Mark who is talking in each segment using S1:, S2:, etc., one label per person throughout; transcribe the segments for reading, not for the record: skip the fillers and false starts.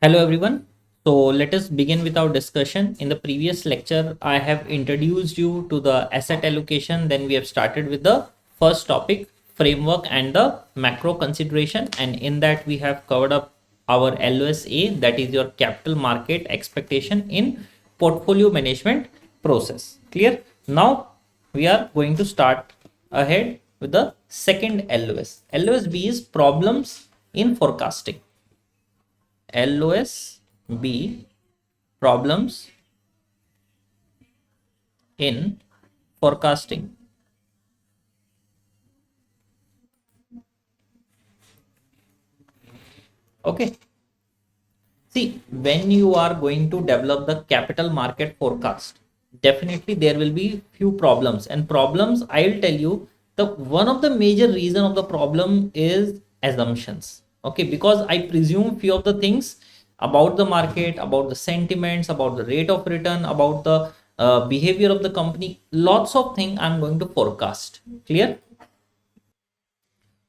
S1: Hello everyone. So let us begin with our discussion. In the previous lecture, I have introduced you to the asset allocation. Then we have started with the first topic, framework and the macro consideration. And in that we have covered up our LOSA, that is your capital market expectation in portfolio management process. Clear? Now we are going to start ahead with the second LOS. LOSB is problems in forecasting. LOSB, problems in forecasting. Okay. See, when you are going to develop the capital market forecast, definitely there will be few problems, and problems, I'll tell you, the one of the major reason of the problem is assumptions. Okay, because I presume few of the things about the market, about the sentiments, about the rate of return, about the behavior of the company, lots of things I'm going to forecast. Clear?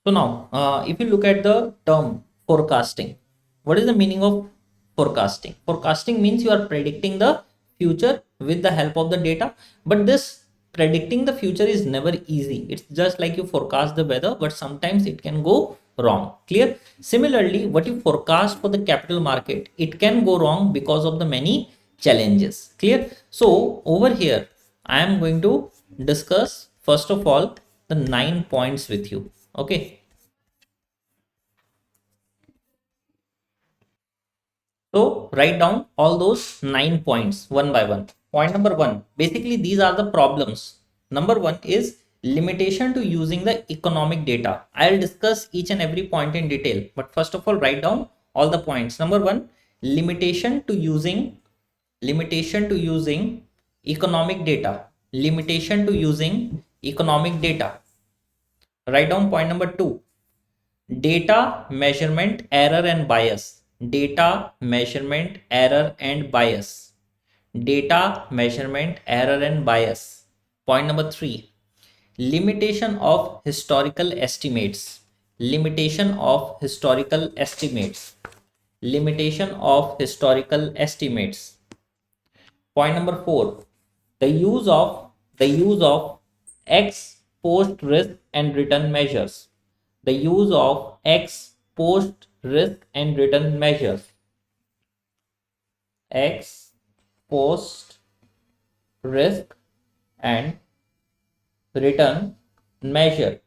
S1: So now, if you look at the term forecasting, what is the meaning of forecasting? Forecasting means you are predicting the future with the help of the data, but this predicting the future is never easy. It's just like you forecast the weather, but sometimes it can go wrong. Clear? Similarly, what you forecast for the capital market, it can go wrong because of the many challenges. Clear? So over here, I am going to discuss first of all the 9 points with you. Okay, so write down all those 9 points one by one. Point number one, basically these are the problems. Number one is limitation to using the economic data. I'll discuss each and every point in detail, but first of all write down all the points. Number one, limitation to using economic data. Limitation to using economic data. Write down point number two, data measurement error and bias. Data measurement error and bias. Data measurement error and bias. Point number three, limitation of historical estimates. Limitation of historical estimates. Limitation of historical estimates. Point number four, the use of ex post risk and return measures. The use of ex post risk and return measures. Ex post risk and return measure.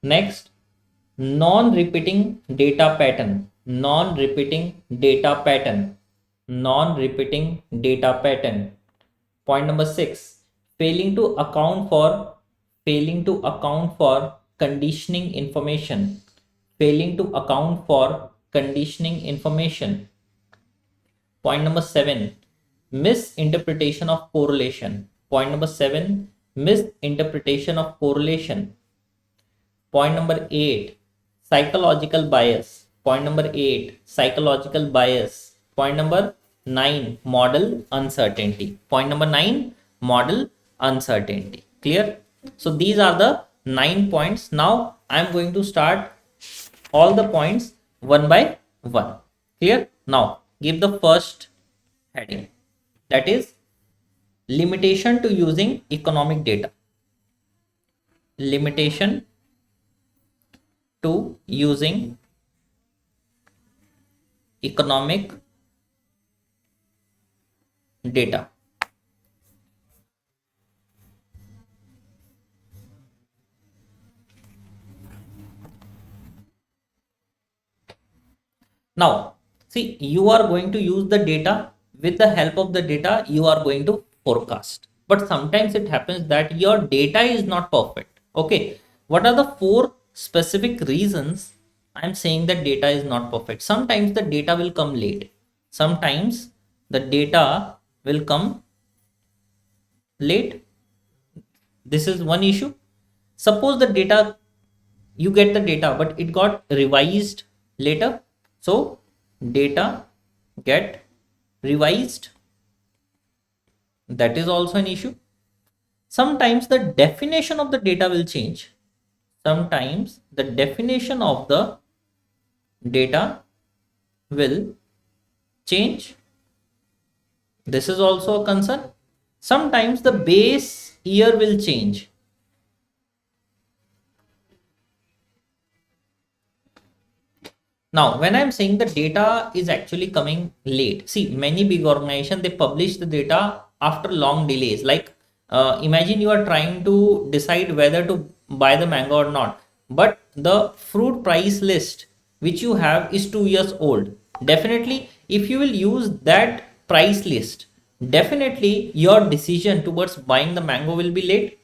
S1: Next, non-repeating data pattern. Non-repeating data pattern. Non-repeating data pattern. Point number six, failing to account for conditioning information. Failing to account for conditioning information. Point number seven, misinterpretation of correlation. Point number seven, misinterpretation of correlation. Point number eight, psychological bias. Point number eight, psychological bias. Point number nine, model uncertainty. Point number nine, model uncertainty. Clear? So these are the 9 points. Now I am going to start all the points one by one. Clear? Now give the first heading, that is limitation to using economic data. Limitation to using economic data. Now, see, you are going to use the data. With the help of the data, you are going to forecast. But sometimes it happens that your data is not perfect. Okay, what are the four specific reasons I'm saying that data is not perfect? Sometimes the data will come late. Sometimes the data will come late. This is one issue. Suppose the data, you get the data, but it got revised later. So data get revised. That is also an issue. Sometimes the definition of the data will change. Sometimes the definition of the data will change. This is also a concern. Sometimes the base year will change. Now, when I'm saying the data is actually coming late, see, many big organizations, they publish the data after long delays. Like, imagine you are trying to decide whether to buy the mango or not, but the fruit price list which you have is 2 years old. Definitely, if you will use that price list, definitely your decision towards buying the mango will be late.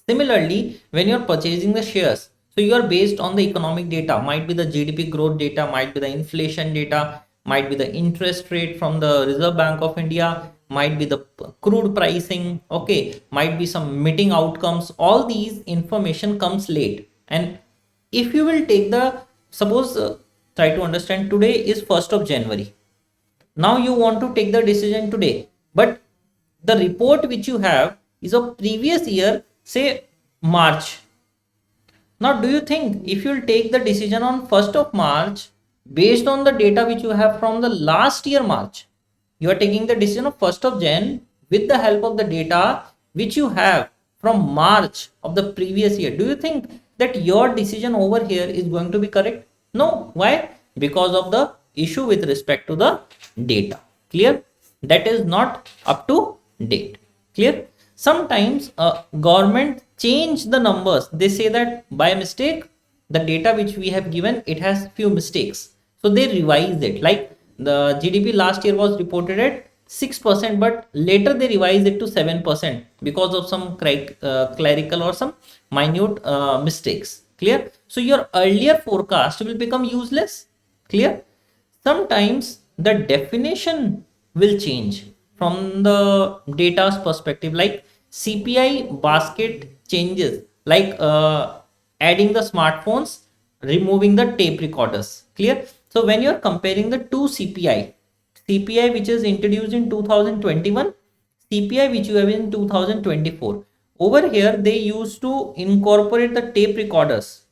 S1: Similarly, when you're purchasing the shares, so you are based on the economic data, might be the GDP growth data, might be the inflation data, might be the interest rate from the Reserve Bank of India, might be the crude pricing, okay, might be some meeting outcomes. All these information comes late. And if you will take the, suppose, try to understand, today is 1st of January. Now you want to take the decision today, but the report which you have is of previous year, say March. Now, do you think if you'll take the decision on 1st of March based on the data which you have from the last year March, you are taking the decision of 1st of Jan with the help of the data which you have from March of the previous year. Do you think that your decision over here is going to be correct? No. Why? Because of the issue with respect to the data. Clear? That is not up to date. Clear? Sometimes government change the numbers. They say that by mistake the data which we have given, it has few mistakes, so they revised it. Like the GDP last year was reported at 6%, but later they revised it to 7% because of some clerical or some minute mistakes. Clear? So your earlier forecast will become useless. Clear? Sometimes the definition will change from the data's perspective, like CPI basket changes, like adding the smartphones, removing the tape recorders. Clear? So when you're comparing the two CPI which is introduced in 2021, CPI which you have in 2024, over here they used to incorporate the tape recorders,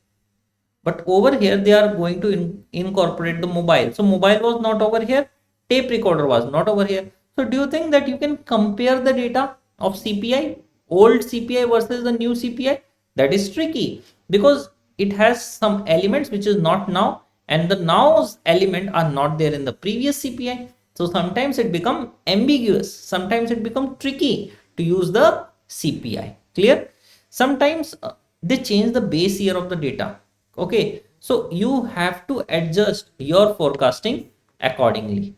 S1: but over here they are going to incorporate the mobile. So mobile was not over here, tape recorder was not over here. So do you think that you can compare the data of CPI, old CPI versus the new CPI? That is tricky, because it has some elements which is not now, and the now's element are not there in the previous CPI. So sometimes it become ambiguous, sometimes it become tricky to use the CPI. Clear? Sometimes they change the base year of the data. Okay, so you have to adjust your forecasting accordingly.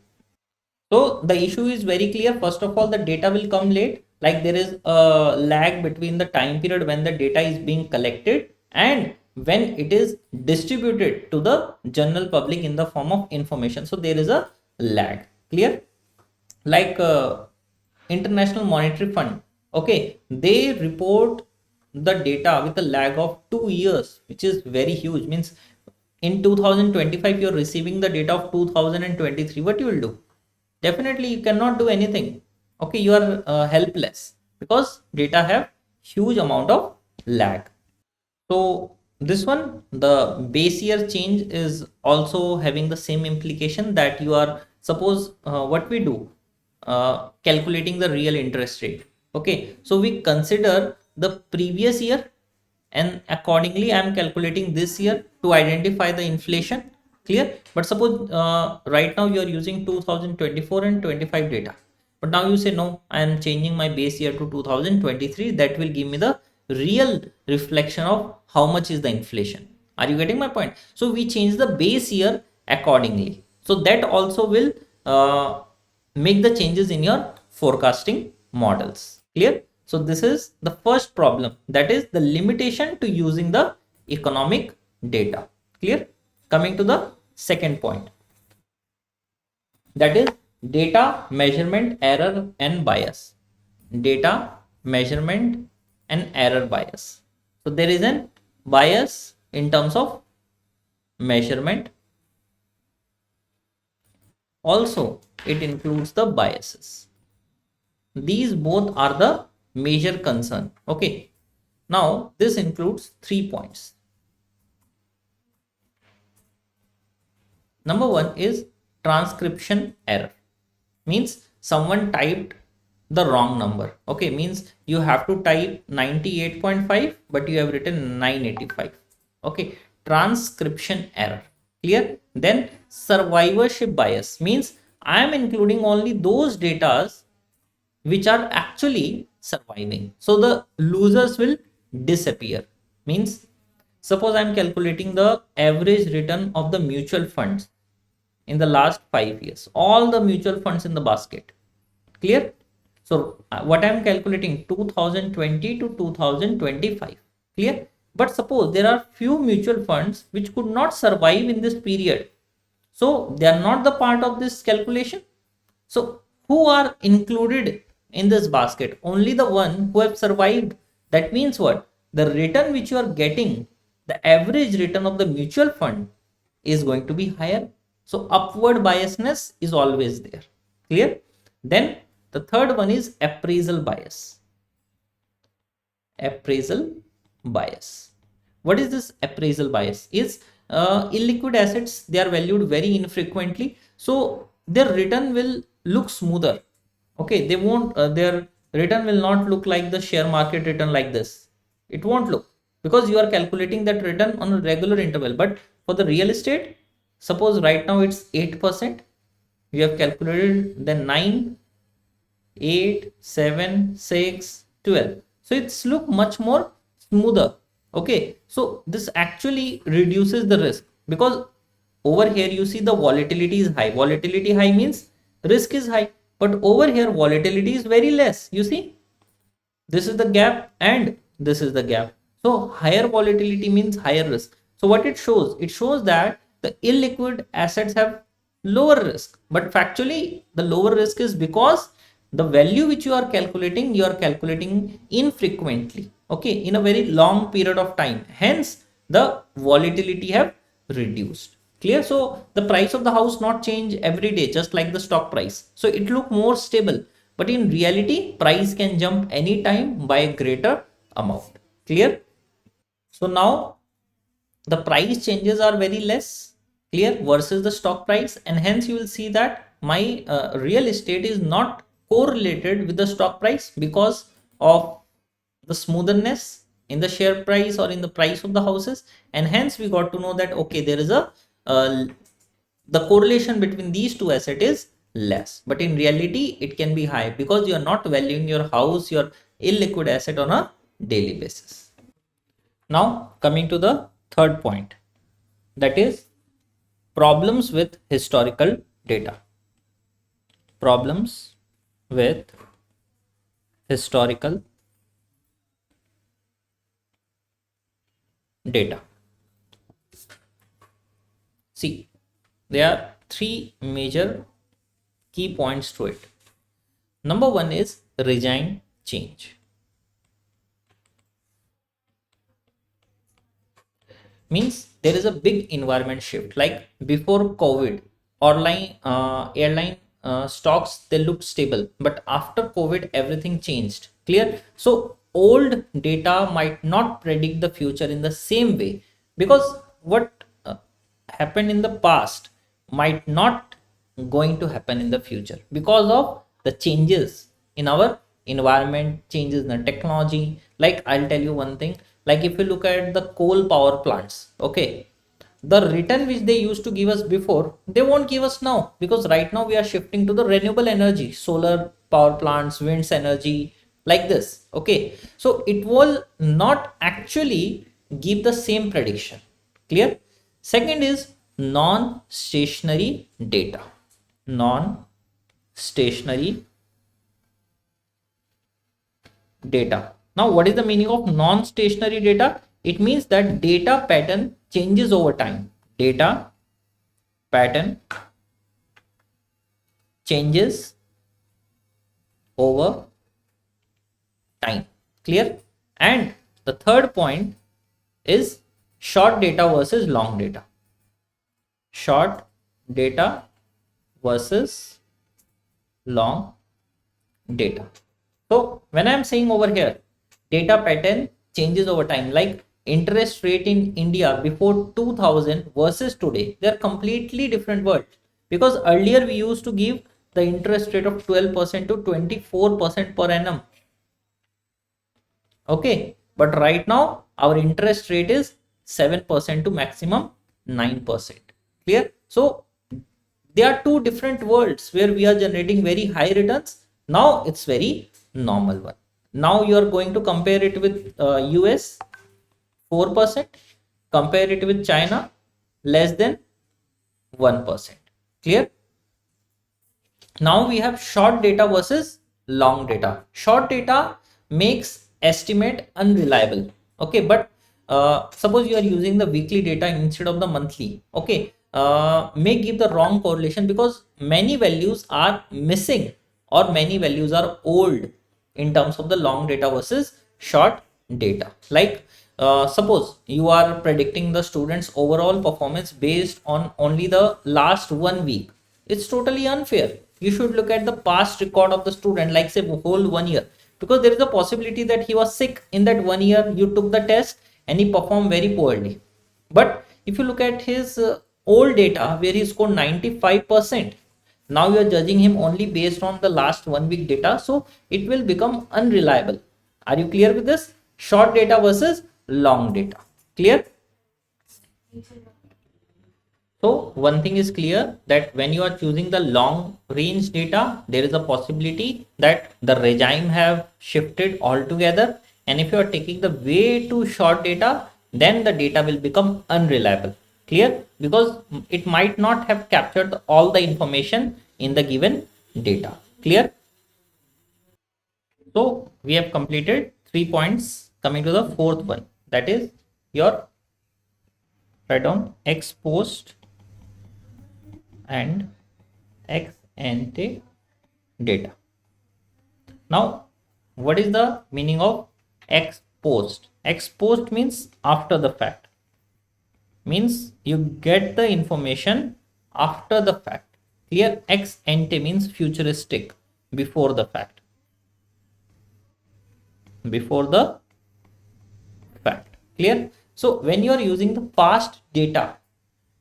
S1: So the issue is very clear. First of all, the data will come late. Like there is a lag between the time period when the data is being collected and when it is distributed to the general public in the form of information. So there is a lag. Clear? Like International Monetary Fund, okay, they report the data with a lag of 2 years, which is very huge. Means in 2025 you're receiving the data of 2023. What you will do? Definitely you cannot do anything. Okay, you are helpless, because data have huge amount of lag. So this one, the base year change is also having the same implication, that you are, suppose what we do, calculating the real interest rate. Okay, so we consider the previous year, and accordingly I am calculating this year to identify the inflation. Clear? But suppose right now you are using 2024 and 25 data, but now you say no, I am changing my base year to 2023. That will give me the real reflection of how much is the inflation. Are you getting my point? So we change the base year accordingly, so that also will make the changes in your forecasting models. Clear? So this is the first problem, that is the limitation to using the economic data. Clear? Coming to the second point, that is data measurement error and bias. Data measurement and error bias. So there is an bias in terms of measurement. Also, it includes the biases. These both are the major concern. Okay. Now, this includes 3 points. Number one is transcription error. Means someone typed the wrong number. Okay, means you have to type 98.5 but you have written 985. Okay, transcription error. Clear? Then survivorship bias means I am including only those datas which are actually surviving. So the losers will disappear. Means suppose I'm calculating the average return of the mutual funds in the last 5 years, all the mutual funds in the basket. Clear? So what I'm calculating 2020 to 2025. Clear? But suppose there are few mutual funds which could not survive in this period. So they are not the part of this calculation. So who are included in this basket? Only the one who have survived. That means what? The return which you are getting, the average return of the mutual fund is going to be higher. So upward biasness is always there. Clear? Then the third one is appraisal bias. Appraisal bias. What is this appraisal bias? Is illiquid assets, they are valued very infrequently, so their return will look smoother. Okay, they won't their return will not look like the share market return like this. It won't look, because you are calculating that return on a regular interval. But for the real estate, suppose right now it's 8%, you have calculated then 9, 8, 7, 6, 12. So it's look much more smoother. Okay, so this actually reduces the risk, because over here you see the volatility is high. Volatility high means risk is high, but over here volatility is very less. You see, this is the gap and this is the gap. So higher volatility means higher risk. So what it shows? It shows that the illiquid assets have lower risk, but factually the lower risk is because the value which you are calculating infrequently. Okay, in a very long period of time. Hence the volatility have reduced. Clear? So the price of the house not change every day, just like the stock price. So it look more stable, but in reality price can jump anytime by a greater amount. Clear? So now the price changes are very less. Clear? Versus the stock price, and hence you will see that my real estate is not correlated with the stock price because of the smoothness in the share price or in the price of the houses. And hence we got to know that okay, there is a the correlation between these two assets is less, but in reality it can be high, because you are not valuing your house, your illiquid asset, on a daily basis. Now coming to the third point, that is problems with historical data. Problems with historical data. See, there are three major key points to it. Number one is regime change. Means there is a big environment shift. Like before COVID, airline stocks, they looked stable, but after COVID everything changed. Clear? So old data might not predict the future in the same way, because what happened in the past might not going to happen in the future, because of the changes in our environment, changes in the technology. Like I'll tell you one thing, like if you look at the coal power plants, okay, the return which they used to give us before, they won't give us now, because right now we are shifting to the renewable energy, solar power plants, winds energy, like this. Okay, so it will not actually give the same prediction. Clear? Second is non-stationary data. Non-stationary data. Now what is the meaning of non-stationary data? It means that data pattern changes over time. Data pattern changes over time. Clear? And the third point is short data versus long data. Short data versus long data. So when I'm saying over here, data pattern changes over time, like interest rate in India before 2000 versus today, they are completely different world. Because earlier we used to give the interest rate of 12% to 24% per annum. Okay, but right now our interest rate is 7% to maximum 9%. Clear? So they are two different worlds where we are generating very high returns. Now it's very normal one. Now you are going to compare it with US 4%, compare it with China less than 1%. Clear? Now we have short data versus long data. Short data makes estimate unreliable. Okay, but suppose you are using the weekly data instead of the monthly. Okay, may give the wrong correlation because many values are missing or many values are old in terms of the long data versus short data. Like suppose you are predicting the students overall performance based on only the last 1 week. It's totally unfair. You should look at the past record of the student, like say whole 1 year, because there is a possibility that he was sick in that 1 year. You took the test and he performed very poorly. But if you look at his old data where he scored 95%, now you are judging him only based on the last 1 week data, so it will become unreliable. Are you clear with this? Short data versus long data. Clear? So one thing is clear, that when you are choosing the long range data, there is a possibility that the regime have shifted altogether. And if you are taking the way too short data, then the data will become unreliable. Clear? Because it might not have captured all the information in the given data. Clear? So we have completed 3 points. Coming to the fourth one, that is your write down ex post and ex ante data. Now, what is the meaning of ex post? Ex post means after the fact. Means you get the information after the fact. Clear? Ex ante means futuristic, before the fact. Before the fact. Clear? So when you are using the past data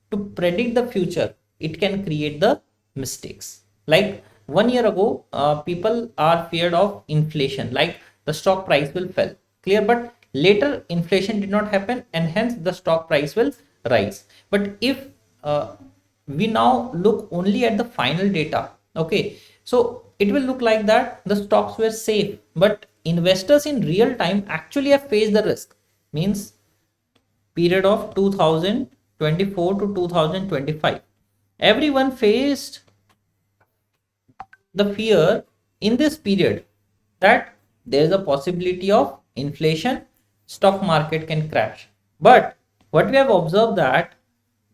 S1: to predict the future, it can create the mistakes. Like 1 year ago, people are feared of inflation, like the stock price will fall. Clear? But later inflation did not happen and hence the stock price will rise. But if we now look only at the final data, okay, so it will look like that the stocks were safe, but investors in real time actually have faced the risk. Means period of 2024 to 2025, everyone faced the fear in this period that there is a possibility of inflation, stock market can crash. But what we have observed, that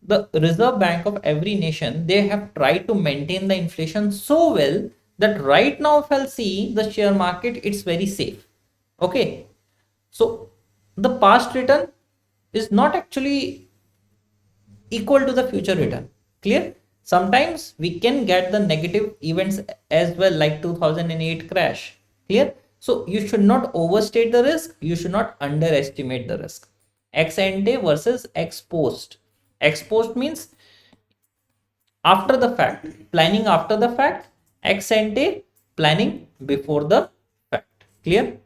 S1: the reserve bank of every nation, they have tried to maintain the inflation so well that right now if I'll see the share market, it's very safe. Okay, so the past return is not actually equal to the future return. Clear? Sometimes we can get the negative events as well, like 2008 crash. Clear? So you should not overstate the risk, you should not underestimate the risk. Ex ante versus ex post. Ex post means after the fact, planning after the fact. Ex ante, planning before the fact. Clear?